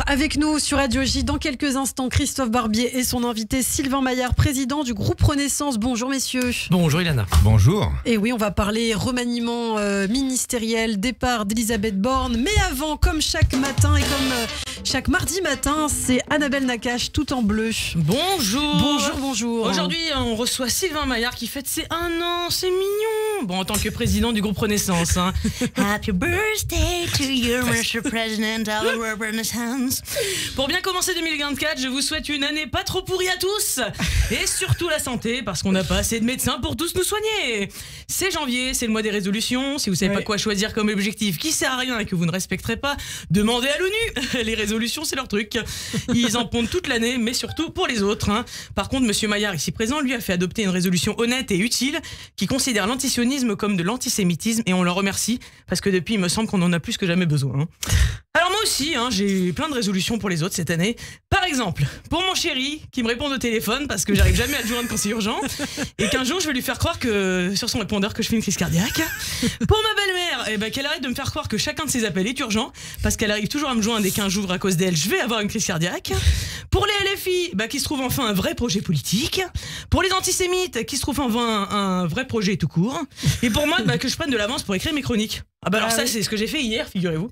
avec nous sur Radio J. Dans quelques instants, Christophe Barbier et son invité Sylvain Maillard, président du groupe Renaissance. Bonjour messieurs. Bonjour Ilana. Bonjour. Et oui, on va parler remaniement ministériel, départ d'Elisabeth Borne. Mais avant, comme chaque matin et comme chaque mardi matin, c'est Annabelle Nakache tout en bleu. Bonjour. Bonjour. Aujourd'hui, on reçoit Sylvain Maillard qui fête ses 1 an. C'est mignon. Bon, en tant que président du groupe Renaissance. Hein. Happy birthday to you, Mr. President of the Renaissance. Pour bien commencer 2024, je vous souhaite une année pas trop pourrie à tous. Et surtout la santé, parce qu'on n'a pas assez de médecins pour tous nous soigner. C'est janvier, c'est le mois des résolutions. Si vous savez pas quoi choisir comme objectif qui sert à rien et que vous ne respecterez pas, demandez à l'ONU. Les résolutions, c'est leur truc. Ils en pondent toute l'année, mais surtout pour les autres. Hein. Par contre, Monsieur Maillard, ici présent, lui a fait adopter une résolution honnête et utile qui considère l'antisionisme comme de l'antisémitisme, et on le remercie parce que depuis, il me semble qu'on en a plus que jamais besoin. Hein. Alors moi aussi, hein, j'ai plein de résolutions pour les autres cette année. Par exemple, pour mon chéri qui me répond au téléphone parce que j'arrive jamais à le joindre quand c'est urgent, et qu'un jour je vais lui faire croire que sur son répondeur que je fais une crise cardiaque. Pour ma belle-mère, qu'elle arrête de me faire croire que chacun de ses appels est urgent parce qu'elle arrive toujours à me joindre et qu'un jour à cause d'elle je vais avoir une crise cardiaque. Pour les LFI, qui se trouve enfin un vrai projet politique. Pour les antisémites, qui se trouve enfin un vrai projet tout court. Et pour moi, que je prenne de l'avance pour écrire mes chroniques. C'est ce que j'ai fait hier, figurez-vous.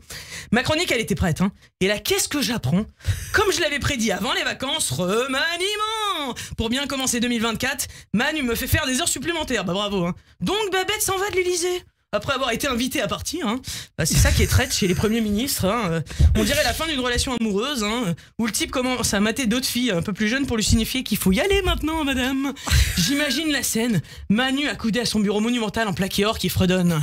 Ma chronique, elle était prête. Hein. Et là, qu'est-ce que j'apprends? Comme je l'avais prédit avant les vacances, remaniement. Pour bien commencer 2024, Manu me fait faire des heures supplémentaires. Bravo. Hein. Donc Babette s'en va de l'Elysée. Après avoir été invité à partir, hein. C'est ça qui est traite chez les premiers ministres. Hein. On dirait la fin d'une relation amoureuse, hein, où le type commence à mater d'autres filles un peu plus jeunes pour lui signifier qu'il faut y aller maintenant, madame. J'imagine la scène, Manu accoudé à son bureau monumental en plaqué or qui fredonne.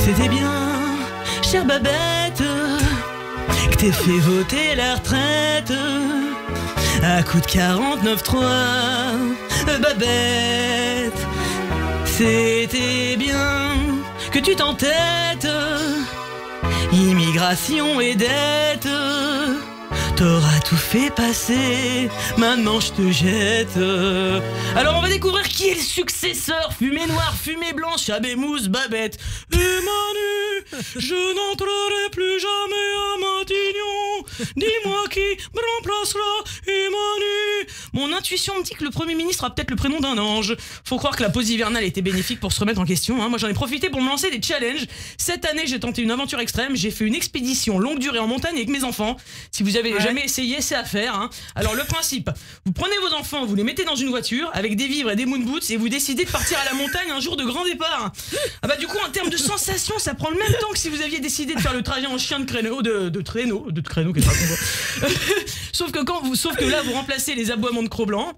C'était bien, chère Babette, que t'aies fait voter la retraite à coup de 49.3. Babette, c'était bien que tu t'entêtes. Immigration et dette, t'auras tout fait passer, maintenant je te jette. Alors on va découvrir qui est le successeur. Fumée noire, fumée blanche, Abémousse, Babette. Et Manu, je n'entrerai plus jamais à Matignon. Dis-moi qui me remplacera, et Manu. Mon intuition me dit que le Premier ministre a peut-être le prénom d'un ange. Faut croire que la pause hivernale était bénéfique pour se remettre en question. Hein. Moi j'en ai profité pour me lancer des challenges. Cette année j'ai tenté une aventure extrême. J'ai fait une expédition longue durée en montagne avec mes enfants. Si vous avez jamais essayé, c'est à faire. Hein. Alors le principe, vous prenez vos enfants, vous les mettez dans une voiture avec des vivres et des moon boots et vous décidez de partir à la montagne un jour de grand départ. Du coup en termes de sensations, ça prend le même temps que si vous aviez décidé de faire le trajet en chien de traîneau, sauf que là vous remplacez les aboiements de Cro-Blanc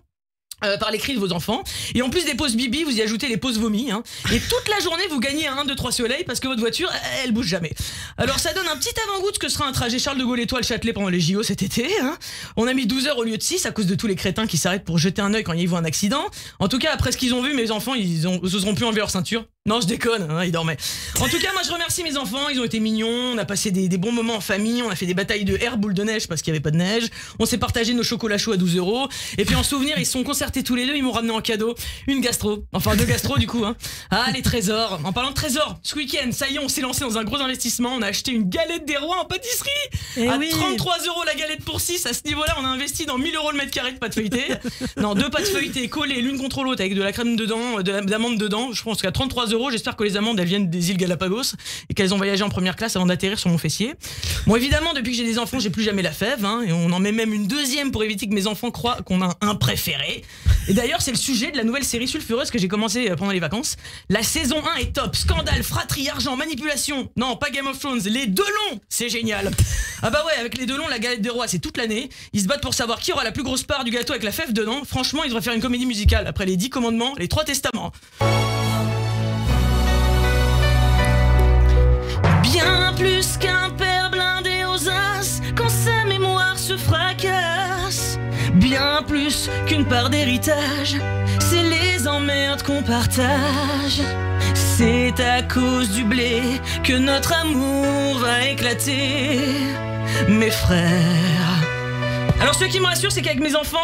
par les cris de vos enfants, et en plus des pauses bibi, vous y ajoutez les pauses vomi, hein. Et toute la journée vous gagnez un 1, 2, 3 soleil parce que votre voiture elle bouge jamais. Alors ça donne un petit avant-goût de ce que sera un trajet Charles de Gaulle Étoile Châtelet pendant les JO cet été, hein. On a mis 12 heures au lieu de 6 à cause de tous les crétins qui s'arrêtent pour jeter un œil quand ils voient un accident. En tout cas après ce qu'ils ont vu, mes enfants ils oseront plus enlever leur ceinture. Non, je déconne, hein, ils dormaient. En tout cas, moi je remercie mes enfants, ils ont été mignons, on a passé des bons moments en famille, on a fait des batailles de air boule de neige parce qu'il n'y avait pas de neige, on s'est partagé nos chocolats chauds à 12 €, et puis en souvenir, ils se sont concertés tous les deux, ils m'ont ramené en cadeau une gastro, enfin 2 gastro du coup. Hein. Ah, les trésors, en parlant de trésors, ce week-end, ça y est, on s'est lancé dans un gros investissement, on a acheté une galette des rois en pâtisserie, à 33 € la galette pour 6, à ce niveau-là, on a investi dans 1000 € le mètre carré de pâte feuilletée, non, 2 pâtes feuilletées collées l'une contre l'autre avec de la crème dedans, d'amandes dedans, je pense qu'à 33 €, j'espère que les amandes elles viennent des îles Galapagos et qu'elles ont voyagé en première classe avant d'atterrir sur mon fessier. Bon évidemment depuis que j'ai des enfants j'ai plus jamais la fève, hein, et on en met même une deuxième pour éviter que mes enfants croient qu'on a un préféré. Et d'ailleurs c'est le sujet de la nouvelle série sulfureuse que j'ai commencé pendant les vacances. La saison 1 est top, scandale, fratrie, argent, manipulation. Non pas Game of Thrones, les Delon, c'est génial. Avec les Delon la galette des rois c'est toute l'année. Ils se battent pour savoir qui aura la plus grosse part du gâteau avec la fève dedans. Franchement ils devraient faire une comédie musicale après les 10 commandements, les 3 testaments. Bien plus qu'un père blindé aux as quand sa mémoire se fracasse. Bien plus qu'une part d'héritage, c'est les emmerdes qu'on partage. C'est à cause du blé que notre amour va éclater. Mes frères, Alors ce qui me rassure, c'est qu'avec mes enfants,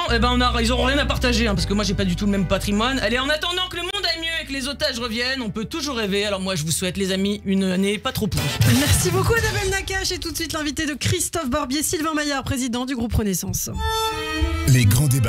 ils auront rien à partager, hein, parce que moi j'ai pas du tout le même patrimoine. Allez, en attendant que le monde aille mieux et que les otages reviennent, on peut toujours rêver. Alors moi je vous souhaite les amis une année pas trop pourrie. Merci beaucoup Annabelle Nakache et tout de suite l'invité de Christophe Barbier, Sylvain Maillard, président du groupe Renaissance. Les grands débats.